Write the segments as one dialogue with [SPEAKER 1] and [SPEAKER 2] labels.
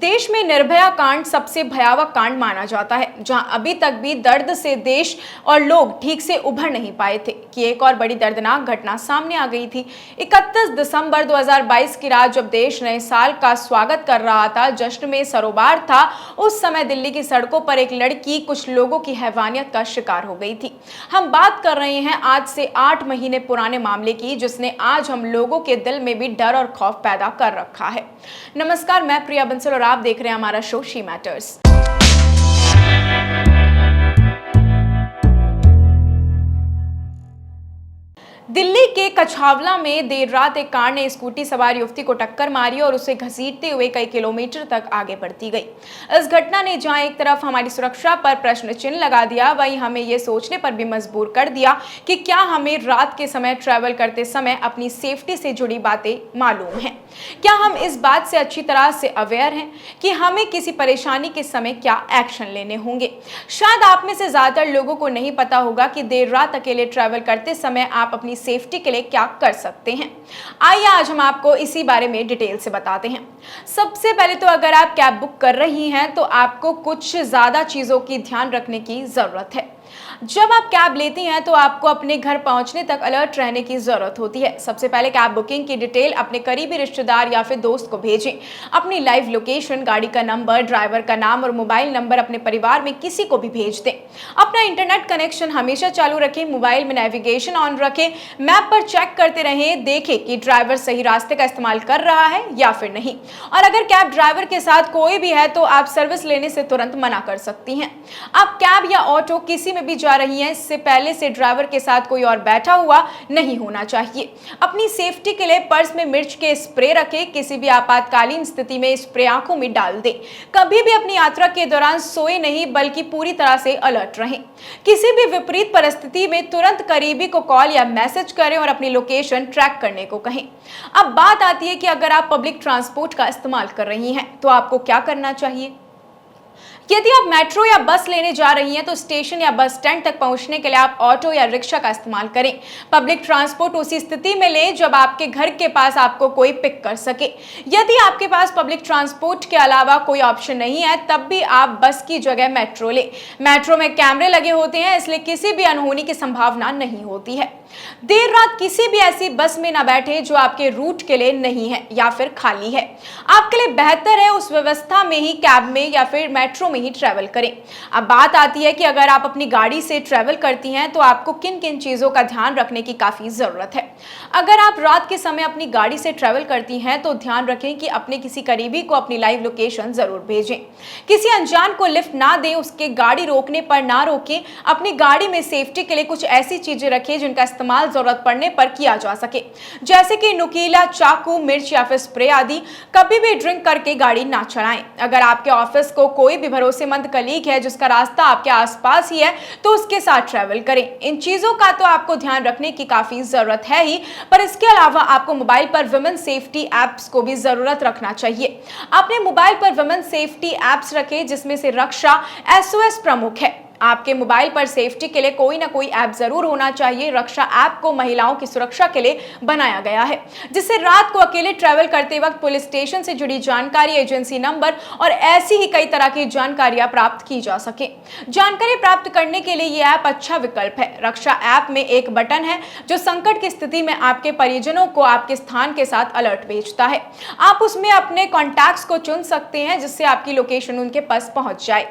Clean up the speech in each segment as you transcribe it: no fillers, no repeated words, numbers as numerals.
[SPEAKER 1] देश में निर्भया कांड सबसे भयावह कांड माना जाता है, जहां अभी तक भी दर्द से देश और लोग ठीक से उभर नहीं पाए थे कि एक और बड़ी दर्दनाक घटना सामने आ गई थी। 31 दिसंबर 2022 की रात जब देश नए साल का स्वागत कर रहा था, जश्न में सरोबार था, उस समय दिल्ली की सड़कों पर एक लड़की कुछ लोगों की हैवानियत का शिकार हो गई थी। हम बात कर रहे हैं आज से 8 महीने पुराने मामले की, जिसने आज हम लोगों के दिल में भी डर और खौफ पैदा कर रखा है। नमस्कार, मैं प्रिया बंसल और आप देख रहे हैं हमारा शो शी मैटर्स। दिल्ली के कछावला में देर रात एक कार ने स्कूटी सवार युवती को टक्कर मारी और उसे घसीटते हुए कई किलोमीटर तक आगे बढ़ती गई। इस घटना ने जहां एक तरफ हमारी सुरक्षा पर प्रश्न चिन्ह लगा दिया, वहीं हमें यह सोचने पर भी मजबूर कर दिया कि क्या हमें रात के समय ट्रैवल करते समय अपनी सेफ्टी से जुड़ी बातें मालूम हैं। क्या हम इस बात से अच्छी तरह से अवेयर हैं कि हमें किसी परेशानी के समय क्या एक्शन लेने होंगे। शायद आप में से ज्यादातर लोगों को नहीं पता होगा कि देर रात अकेले ट्रैवल करते समय आप अपनी सेफ्टी के लिए क्या कर सकते हैं। आइए आज हम आपको इसी बारे में डिटेल से बताते हैं। सबसे पहले तो अगर आप कैब बुक कर रही हैं तो आपको कुछ ज्यादा चीजों की ध्यान रखने की जरूरत है। जब आप कैब लेती हैं तो आपको अपने घर पहुंचने तक अलर्ट रहने की जरूरत होती है। सबसे पहले कैब बुकिंग की डिटेल अपने करीबी रिश्तेदार या फिर दोस्त को भेजें। अपनी लाइव लोकेशन, गाड़ी का नंबर, ड्राइवर का नाम और मोबाइल नंबर अपने परिवार में किसी को भी भेज दें। अपना इंटरनेट कनेक्शन हमेशा चालू रखें, मोबाइल में नेविगेशन ऑन रखें, मैप पर चेक करते रहें, देखें कि ड्राइवर सही रास्ते का इस्तेमाल कर रहा है या फिर नहीं। और अगर कैब ड्राइवर के साथ कोई भी है तो आप सर्विस लेने से तुरंत मना कर सकती हैं। आप कैब या ऑटो किसी में भी जा रही हैं, इससे पहले से ड्राइवर के साथ कोई और बैठा हुआ नहीं होना चाहिए। अपनी सेफ्टी के लिए पर्स में मिर्च के स्प्रे रखें। किसी भी आपातकालीन स्थिति में स्प्रे आंखों में डाल दें। कभी भी अपनी यात्रा के दौरान सोए नहीं, बल्कि पूरी तरह से अलर्ट रहें। किसी भी विपरीत परिस्थिति में तुरंत करीबी को कॉल या मैसेज करें और अपनी लोकेशन ट्रैक करने को कहें। अब बात आती है कि अगर आप पब्लिक ट्रांसपोर्ट का इस्तेमाल कर रही हैं तो आपको क्या करना चाहिए। यदि आप मेट्रो या बस लेने जा रही हैं तो स्टेशन या बस स्टैंड तक पहुंचने के लिए आप ऑटो या रिक्शा का इस्तेमाल करें। पब्लिक ट्रांसपोर्ट उसी स्थिति में लें जब आपके घर के पास आपको कोई पिक कर सके। यदि आपके पास पब्लिक ट्रांसपोर्ट के अलावा कोई ऑप्शन नहीं है, तब भी आप बस की जगह मेट्रो लें। मेट्रो में कैमरे लगे होते हैं, इसलिए किसी भी अनहोनी की संभावना नहीं होती है। देर रात किसी भी ऐसी बस में न बैठे जो आपके रूट के लिए नहीं है या फिर खाली है। आपके लिए बेहतर है उस व्यवस्था में ही कैब में या फिर मेट्रो में ही ट्रैवल करें। अब बात आती है कि अगर आप अपनी गाड़ी से ट्रैवल करती हैं तो आपको किन किन चीजों का ध्यान रखने की काफी जरूरत है। अगर आप रात के समय अपनी गाड़ी से ट्रैवल करती हैं तो ध्यान रखें कि अपने किसी करीबी को अपनी लाइव लोकेशन जरूर भेजें। किसी अनजान को लिफ्ट ना दें, उसके गाड़ी रोकने पर ना रोकें। अपनी गाड़ी में सेफ्टी के लिए कुछ ऐसी चीजें रखें जिनका इस्तेमाल जरूरत पड़ने पर किया जा सके, जैसे कि नुकीला चाकू, मिर्च या फिर स्प्रे आदि। कभी भी ड्रिंक करके गाड़ी ना चलाएं। अगर आपके ऑफिस को कोई भी भरोसेमंद कलीग है जिसका रास्ता आपके आसपास ही है तो उसके साथ ट्रैवल करें। इन चीजों का तो आपको ध्यान रखने की काफी जरूरत है ही, पर इसके अलावा आपको मोबाइल पर वुमेन सेफ्टी एप्स को भी जरूरत रखना चाहिए। अपने मोबाइल पर वुमेन सेफ्टी एप्स रखें जिसमें से रक्षा SOS प्रमुख है। आपके मोबाइल पर सेफ्टी के लिए कोई ना कोई ऐप जरूर होना चाहिए। रक्षा ऐप को महिलाओं की सुरक्षा के लिए बनाया गया है, जिससे रात को अकेले ट्रैवल करते वक्त पुलिस स्टेशन से जुड़ी जानकारी, एजेंसी नंबर और ऐसी ही कई तरह की जानकारियां प्राप्त की जा सके। जानकारी प्राप्त करने के लिए ये ऐप अच्छा विकल्प है। रक्षा ऐप में एक बटन है जो संकट की स्थिति में आपके परिजनों को आपके स्थान के साथ अलर्ट भेजता है। आप उसमें अपने कॉन्टैक्ट्स को चुन सकते हैं जिससे आपकी लोकेशन उनके पास पहुंच जाए।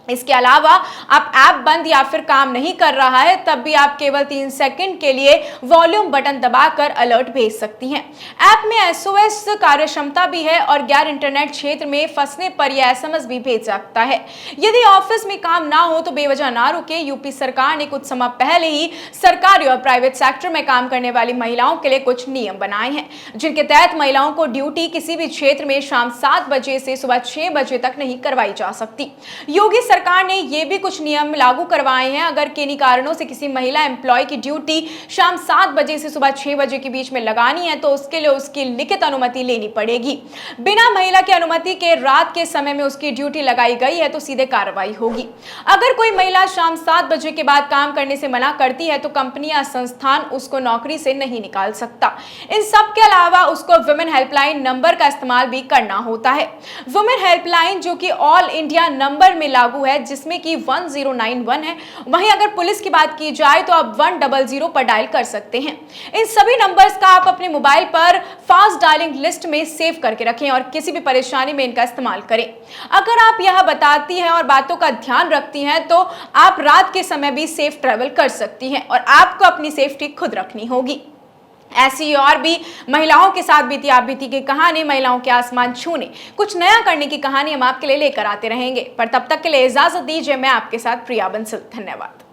[SPEAKER 1] इसके अलावा आप ऐप बंद या फिर काम नहीं कर रहा है तब भी आप केवल 3 सेकंड के लिए वॉल्यूम बटन दबाकर अलर्ट भेज सकती हैं। ऐप में SOS कार्यक्षमता भी है और गैर इंटरनेट क्षेत्र में फंसने पर यह SMS भी भेज सकता है। यदि ऑफिस में काम ना हो तो बेवजह ना रुके। यूपी सरकार ने कुछ समय पहले ही सरकारी और प्राइवेट सेक्टर में काम करने वाली महिलाओं के लिए कुछ नियम बनाए हैं, जिनके तहत महिलाओं को ड्यूटी किसी भी क्षेत्र में शाम 7 बजे से सुबह 6 बजे तक नहीं करवाई जा सकती। योगी सरकार ने ये भी कुछ नियम लागू करवाए हैं। अगर किन्हीं कारणों से किसी महिला एम्प्लॉय की ड्यूटी शाम 7 बजे से सुबह 6 बजे के बीच में लगानी है तो उसके लिए उसकी लिखित अनुमति लेनी पड़ेगी। बिना महिला की अनुमति के रात के समय में उसकी ड्यूटी लगाई गई है तो सीधे कार्रवाई होगी। अगर कोई महिला शाम 7 बजे के बाद काम करने से मना करती है तो कंपनी या संस्थान उसको नौकरी से नहीं निकाल सकता। इन सब के अलावा उसको वुमेन हेल्पलाइन नंबर का इस्तेमाल भी करना होता है। वुमेन हेल्पलाइन जो कि ऑल इंडिया नंबर में लागू है, जिसमें कि 1091 है। वहीं अगर पुलिस की बात की जाए तो आप 100 पर डायल कर सकते हैं। इन सभी नंबर्स का आप अपने मोबाइल पर फास्ट डायलिंग लिस्ट में सेव करके रखें और किसी भी परेशानी में इनका इस्तेमाल करें। अगर आप यह बताती हैं और बातों का ध्यान रखती हैं तो आप रात के समय भी सेफ ट्रैवल कर सकती हैं और आपको अपनी सेफ्टी खुद रखनी होगी। ऐसी और भी महिलाओं के साथ बीती आप बीती की कहानी, महिलाओं के आसमान छूने, कुछ नया करने की कहानी हम आपके लिए लेकर आते रहेंगे। पर तब तक के लिए इजाजत दीजिए। मैं आपके साथ प्रिया बंसल। धन्यवाद।